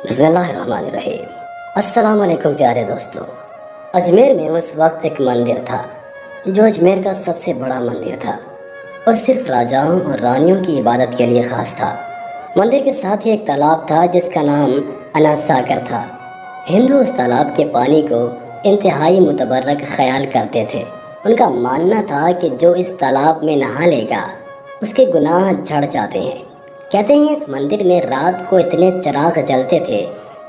بسم اللہ الرحمن الرحیم۔ السلام علیکم پیارے دوستو۔ اجمیر میں اس وقت ایک مندر تھا جو اجمیر کا سب سے بڑا مندر تھا اور صرف راجاؤں اور رانیوں کی عبادت کے لیے خاص تھا۔ مندر کے ساتھ ہی ایک تالاب تھا جس کا نام انا ساگر تھا۔ ہندو اس تالاب کے پانی کو انتہائی متبرک خیال کرتے تھے۔ ان کا ماننا تھا کہ جو اس تالاب میں نہا لے گا اس کے گناہ جھڑ جاتے ہیں۔ کہتے ہیں اس مندر میں رات کو اتنے چراغ جلتے تھے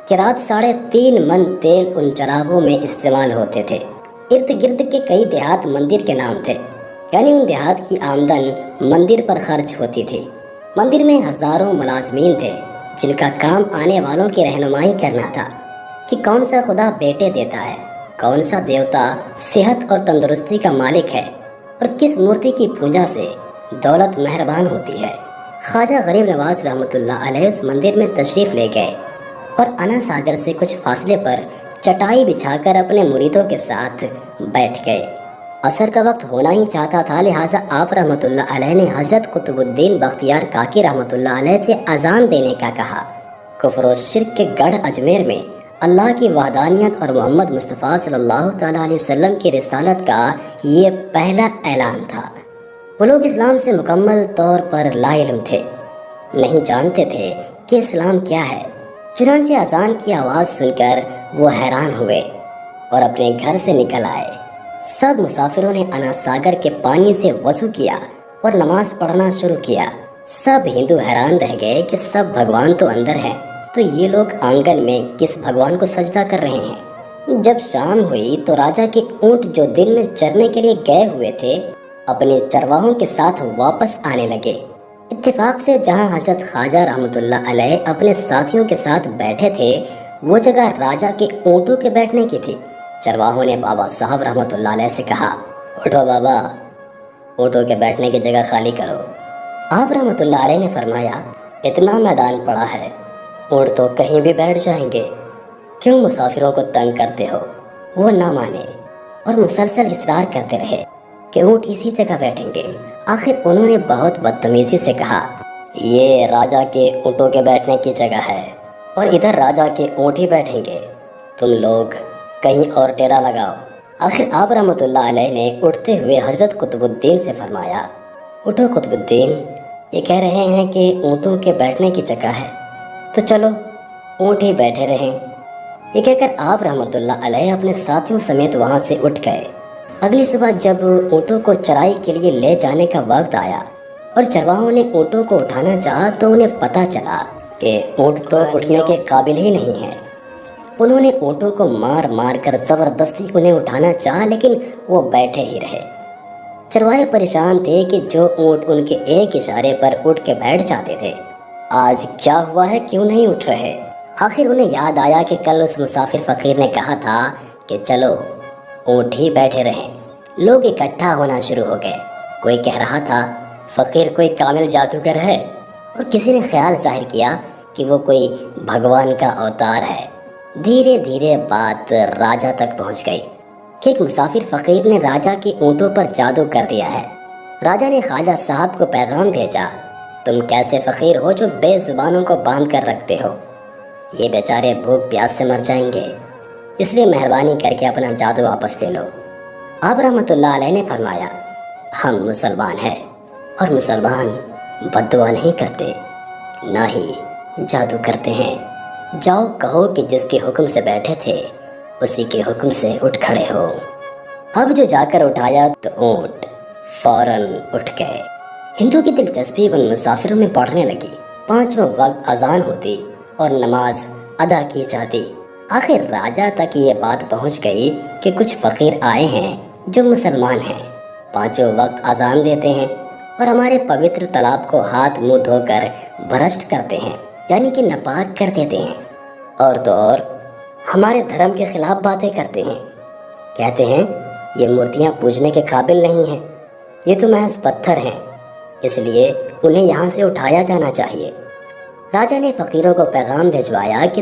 کہ رات 3.5 من تیل ان چراغوں میں استعمال ہوتے تھے۔ ارد گرد کے کئی دیہات مندر کے نام تھے، یعنی ان دیہات کی آمدن مندر پر خرچ ہوتی تھی۔ مندر میں ہزاروں ملازمین تھے جن کا کام آنے والوں کی رہنمائی کرنا تھا کہ کون سا خدا بیٹے دیتا ہے، کون سا دیوتا صحت اور تندرستی کا مالک ہے اور کس مورتی کی پوجا سے دولت مہربان ہوتی ہے۔ خواجہ غریب نواز رحمۃ اللہ علیہ اس مندر میں تشریف لے گئے اور انا ساگر سے کچھ فاصلے پر چٹائی بچھا کر اپنے مریدوں کے ساتھ بیٹھ گئے۔ عصر کا وقت ہونا ہی چاہتا تھا، لہٰذا آپ رحمۃ اللہ علیہ نے حضرت قطب الدین بختیار کاکی رحمۃ اللہ علیہ سے اذان دینے کا کہا۔ کفر و شرک کے گڑھ اجمیر میں اللہ کی وحدانیت اور محمد مصطفیٰ صلی اللہ تعالیٰ علیہ وسلم کی رسالت کا یہ پہلا اعلان تھا۔ وہ لوگ اسلام سے مکمل طور پر لا علم تھے، نہیں جانتے تھے کہ اسلام کیا ہے۔ چنانچہ اذان کی آواز سن کر وہ حیران ہوئے اور اپنے گھر سے نکل آئے۔ سب مسافروں نے انا ساگر کے پانی سے وضو کیا اور نماز پڑھنا شروع کیا۔ سب ہندو حیران رہ گئے کہ سب بھگوان تو اندر ہیں، تو یہ لوگ آنگن میں کس بھگوان کو سجدہ کر رہے ہیں۔ جب شام ہوئی تو راجا کے اونٹ جو دن میں چرنے کے لیے گئے ہوئے تھے اپنے چرواہوں کے ساتھ واپس آنے لگے۔ اتفاق سے جہاں حضرت خواجہ رحمۃ اللہ علیہ اپنے ساتھیوں کے ساتھ بیٹھے تھے وہ جگہ راجا کے اونٹوں کے بیٹھنے کی تھی۔ چرواہوں نے بابا صاحب رحمۃ اللہ علیہ سے کہا، اٹھو بابا، اونٹوں کے بیٹھنے کی جگہ خالی کرو۔ آپ رحمۃ اللہ علیہ نے فرمایا، اتنا میدان پڑا ہے، اونٹ تو کہیں بھی بیٹھ جائیں گے، کیوں مسافروں کو تنگ کرتے ہو؟ وہ نہ مانے اور مسلسل اصرار کرتے رہے کہ اونٹ اسی جگہ بیٹھیں گے۔ آخر انہوں نے بہت بدتمیزی سے کہا، یہ راجا کے اونٹوں کے بیٹھنے کی جگہ ہے اور ادھر راجا کے اونٹ ہی بیٹھیں گے، تم لوگ کہیں اور ڈیرا لگاؤ۔ آخر آپ رحمۃ اللہ علیہ نے اٹھتے ہوئے حضرت قطب الدین سے فرمایا، اٹھو قطب الدین، یہ کہہ رہے ہیں کہ اونٹوں کے بیٹھنے کی جگہ ہے، تو چلو اونٹ ہی بیٹھے رہیں۔ یہ کہہ کر آپ رحمۃ اللہ علیہ اپنے ساتھیوں سمیت وہاں سے اٹھ گئے۔ اگلی صبح جب اونٹوں کو چرائی کے لیے لے جانے کا وقت آیا اور چرواہوں نے اونٹوں کو اٹھانا چاہا تو انہیں پتہ چلا کہ اونٹ تو اٹھنے کے قابل ہی نہیں ہے۔ انہوں نے اونٹوں کو مار مار کر زبردستی انہیں اٹھانا چاہا لیکن وہ بیٹھے ہی رہے۔ چرواہے پریشان تھے کہ جو اونٹ ان کے ایک اشارے پر اٹھ کے بیٹھ جاتے تھے آج کیا ہوا ہے، کیوں نہیں اٹھ رہے؟ آخر انہیں یاد آیا کہ کل اس مسافر فقیر نے کہا تھا کہ چلو اونٹ ہی بیٹھے رہیں۔ لوگ اکٹھا ہونا شروع ہو گئے۔ کوئی کہہ رہا تھا فقیر کوئی کامل جادوگر ہے، اور کسی نے خیال ظاہر کیا کہ وہ کوئی بھگوان کا اوتار ہے۔ دھیرے دھیرے بات راجا تک پہنچ گئی کہ ایک مسافر فقیر نے راجا کے اونٹوں پر جادو کر دیا ہے۔ راجا نے خواجہ صاحب کو پیغام بھیجا، تم کیسے فقیر ہو جو بے زبانوں کو باندھ کر رکھتے ہو؟ یہ بیچارے بھوک پیاس سے مر جائیں گے، اس لیے مہربانی کر کے اپنا جادو واپس لے لو۔ آپ رحمۃ اللہ علیہ نے فرمایا، ہم مسلمان ہیں اور مسلمان بد دعا نہیں کرتے، نہ ہی جادو کرتے ہیں۔ جاؤ کہو کہ جس کے حکم سے بیٹھے تھے اسی کے حکم سے اٹھ کھڑے ہو۔ اب جو جا کر اٹھایا تو اونٹ فوراً اٹھ گئے۔ ہندو کی دلچسپی ان مسافروں میں بڑھنے لگی۔ 5 وقت اذان ہوتی اور نماز ادا کی جاتی۔ آخر راجا تک یہ بات پہنچ گئی کہ کچھ فقیر آئے ہیں جو مسلمان ہیں، 5 وقت اذان دیتے ہیں اور ہمارے پوتر تالاب کو ہاتھ منہ دھو کر بھرشٹ کرتے ہیں، یعنی کہ ناپاک کر دیتے ہیں، اور تو اور ہمارے دھرم کے خلاف باتیں کرتے ہیں۔ کہتے ہیں یہ مورتیاں پوجنے کے قابل نہیں ہیں، یہ تو محض پتھر ہیں، اس لیے انہیں یہاں سے اٹھایا جانا چاہیے۔ راجا نے فقیروں کو پیغام بھیجوایا کہ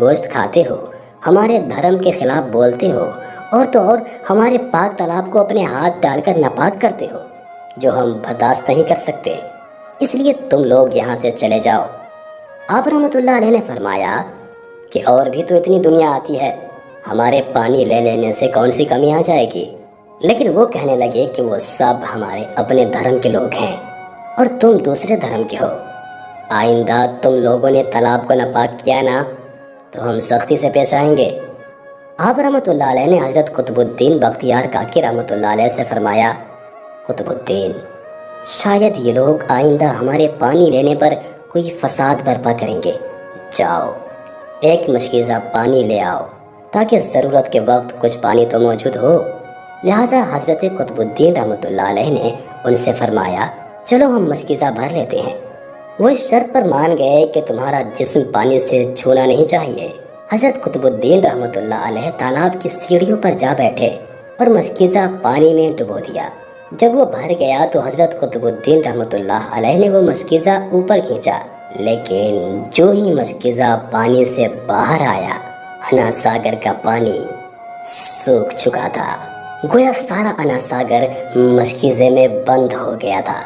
گوشت کھاتے ہو، ہمارے دھرم کے خلاف بولتے ہو، اور تو اور ہمارے پاک تالاب کو اپنے ہاتھ ڈال کر ناپاک کرتے ہو، جو ہم برداشت نہیں کر سکتے، اس لیے تم لوگ یہاں سے چلے جاؤ۔ آپ رحمۃ اللہ علیہ نے فرمایا کہ اور بھی تو اتنی دنیا آتی ہے، ہمارے پانی لے لینے سے کون سی کمی آ جائے گی؟ لیکن وہ کہنے لگے کہ وہ سب ہمارے اپنے دھرم کے لوگ ہیں اور تم دوسرے دھرم کے ہو، آئندہ تم لوگوں نے تالاب کو ناپاک کیا نا تو ہم سختی سے پیش آئیں گے۔ آپ رحمۃ اللہ علیہ نے حضرت قطب الدین بختیار کاکی رحمۃ اللہ علیہ سے فرمایا، قطب الدین، شاید یہ لوگ آئندہ ہمارے پانی لینے پر کوئی فساد برپا کریں گے، جاؤ ایک مشکیزہ پانی لے آؤ تاکہ ضرورت کے وقت کچھ پانی تو موجود ہو۔ لہٰذا حضرت قطب الدین رحمۃ اللہ علیہ نے ان سے فرمایا، چلو ہم مشکیزہ بھر لیتے ہیں۔ وہ اس شرط پر مان گئے کہ تمہارا جسم پانی سے چھونا نہیں چاہیے۔ حضرت قطب الدین رحمۃ اللہ علیہ تالاب کی سیڑھیوں پر جا بیٹھے اور مشکیزہ پانی میں ڈبو دیا۔ جب وہ بھر گیا تو حضرت قطب الدین رحمۃ اللہ علیہ نے وہ مشکیزہ اوپر کھینچا، لیکن جو ہی مشکیزہ پانی سے باہر آیا، انا ساگر کا پانی سوکھ چکا تھا۔ گویا سارا انا ساگر مشکیزے میں بند ہو گیا تھا۔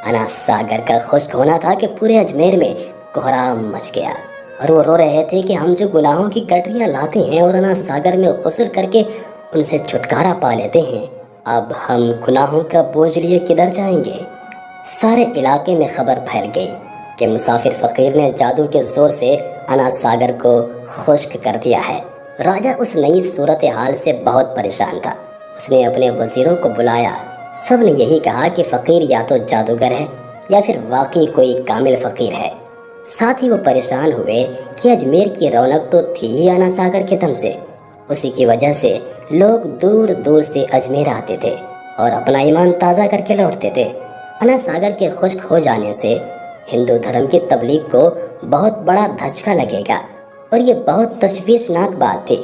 انا ساگر کا خشک ہونا تھا کہ پورے اجمیر میں کوہرام مچ گیا، اور وہ رو رہے تھے کہ ہم جو گناہوں کی گٹریاں لاتے ہیں اور انا ساگر میں غسل کر کے ان سے چھٹکارا پا لیتے ہیں، اب ہم گناہوں کا بوجھ لیے کدھر جائیں گے؟ سارے علاقے میں خبر پھیل گئی کہ مسافر فقیر نے جادو کے زور سے انا ساگر کو خشک کر دیا ہے۔ راجہ اس نئی صورتحال سے بہت پریشان تھا۔ اس نے اپنے وزیروں کو بلایا، سب نے یہی کہا کہ فقیر یا تو جادوگر ہے یا پھر واقعی کوئی کامل فقیر ہے۔ ساتھ ہی وہ پریشان ہوئے کہ اجمیر کی رونق تو تھی ہی انا ساگر کے دم سے، اسی کی وجہ سے لوگ دور دور سے اجمیر آتے تھے اور اپنا ایمان تازہ کر کے لوٹتے تھے۔ انا ساگر کے خشک ہو جانے سے ہندو دھرم کی تبلیغ کو بہت بڑا دھچکا لگے گا، اور یہ بہت تشویشناک بات تھی۔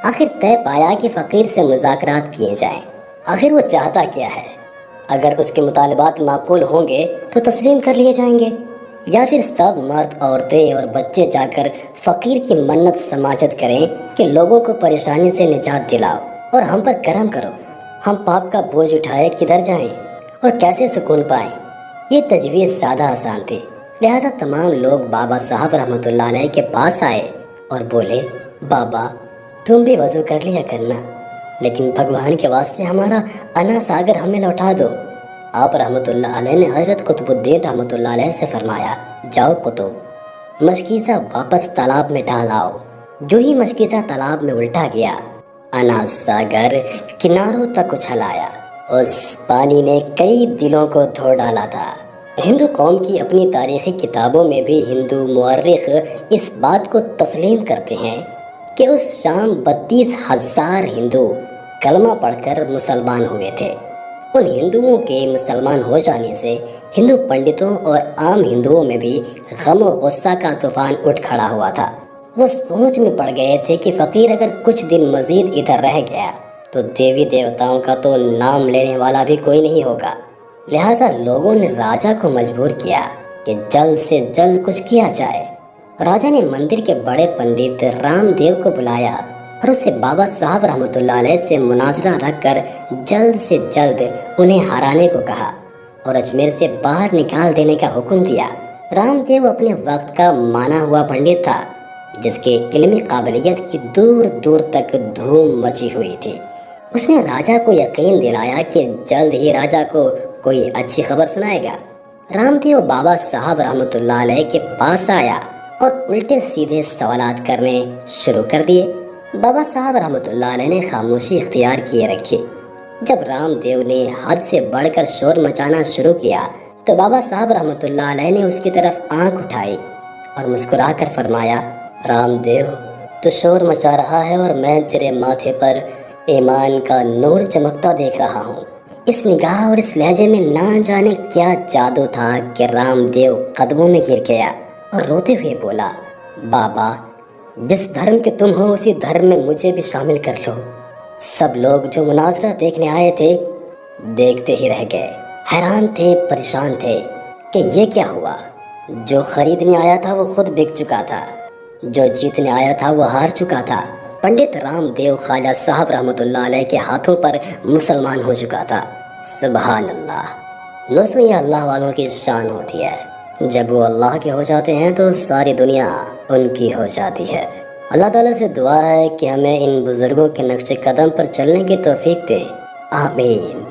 آخر طے پایا کہ فقیر سے مذاکرات کیے جائیں۔ آخر وہ چاہتا کیا ہے؟ اگر اس کے مطالبات معقول ہوں گے تو تسلیم کر لیے جائیں گے، یا پھر سب مرد عورتیں اور بچے جا کر فقیر کی منت سماجت کریں کہ لوگوں کو پریشانی سے نجات دلاؤ اور ہم پر کرم کرو، ہم پاپ کا بوجھ اٹھائے کدھر جائیں اور کیسے سکون پائیں؟ یہ تجویز زیادہ آسان تھی۔ لہٰذا تمام لوگ بابا صاحب رحمۃ اللہ علیہ کے پاس آئے اور بولے، بابا تم بھی وضو کر لیا کرنا، لیکن بھگوان کے واسطے ہمارا انا ساگر ہمیں لوٹا دو۔ آپ رحمۃ اللہ علیہ نے حضرت قطب الدین رحمۃ اللہ علیہ سے فرمایا، جاؤ قطب، مشکیزہ واپس تالاب میں ڈال آؤ۔ جو ہی مشکیزہ تالاب میں الٹا گیا، انا ساگر کناروں تک اچھل آیا۔ اس پانی نے کئی دلوں کو دھو ڈالا تھا۔ ہندو قوم کی اپنی تاریخی کتابوں میں بھی ہندو مورخ اس بات کو تسلیم کرتے ہیں کہ اس شام 32,000 ہندو کلمہ پڑھ کر مسلمان ہوئے تھے۔ ان ہندوؤں کے مسلمان ہو جانے سے ہندو پنڈتوں اور عام ہندوؤں میں بھی غم و غصہ کا طوفان اٹھ کھڑا ہوا تھا۔ وہ سوچ میں پڑ گئے تھے کہ فقیر اگر کچھ دن مزید ادھر رہ گیا تو دیوی دیوتاؤں کا تو نام لینے والا بھی کوئی نہیں ہوگا۔ لہٰذا لوگوں نے راجہ کو مجبور کیا کہ جلد سے جلد کچھ کیا جائے۔ راجہ نے مندر کے بڑے پنڈت رام دیو کو بلایا اور اس سے بابا صاحب رحمۃ اللہ علیہ سے مناظرہ رکھ کر جلد سے جلد انہیں ہرانے کو کہا اور اجمیر سے باہر نکال دینے کا حکم دیا۔ رام دیو اپنے وقت کا مانا ہوا پنڈت تھا، جس کے علمی قابلیت کی دور دور تک دھوم مچی ہوئی تھی۔ اس نے راجہ کو یقین دلایا کہ جلد ہی راجہ کو کوئی اچھی خبر سنائے گا۔ رام دیو بابا صاحب رحمۃ اللہ علیہ کے پاس آیا اور الٹے سیدھے سوالات کرنے شروع کر دیے۔ بابا صاحب رحمۃ اللہ علیہ نے خاموشی اختیار کیے رکھی۔ جب رام دیو نے حد سے بڑھ کر شور مچانا شروع کیا تو بابا صاحب رحمۃ اللہ علیہ نے اس کی طرف آنکھ اٹھائی اور مسکرا کر فرمایا، رام دیو تو شور مچا رہا ہے اور میں تیرے ماتھے پر ایمان کا نور چمکتا دیکھ رہا ہوں۔ اس نگاہ اور اس لہجے میں نہ جانے کیا جادو تھا کہ رام دیو قدموں میں گر گیا اور روتے ہوئے بولا، بابا جس دھرم کے تم ہو اسی دھرم میں مجھے بھی شامل کر لو۔ سب لوگ جو مناظرہ دیکھنے آئے تھے دیکھتے ہی رہ گئے، حیران تھے، پریشان تھے کہ یہ کیا ہوا۔ جو خریدنے آیا تھا وہ خود بک چکا تھا، جو جیتنے آیا تھا وہ ہار چکا تھا۔ پنڈت رام دیو خواجہ صاحب رحمۃ اللہ علیہ کے ہاتھوں پر مسلمان ہو چکا تھا۔ سبحان اللہ۔ دوستوں، یہ اللہ والوں کی شان ہوتی ہے۔ جب وہ اللہ کے ہو جاتے ہیں تو ساری دنیا ان کی ہو جاتی ہے۔ اللہ تعالیٰ سے دعا ہے کہ ہمیں ان بزرگوں کے نقش قدم پر چلنے کی توفیق دے، آمین۔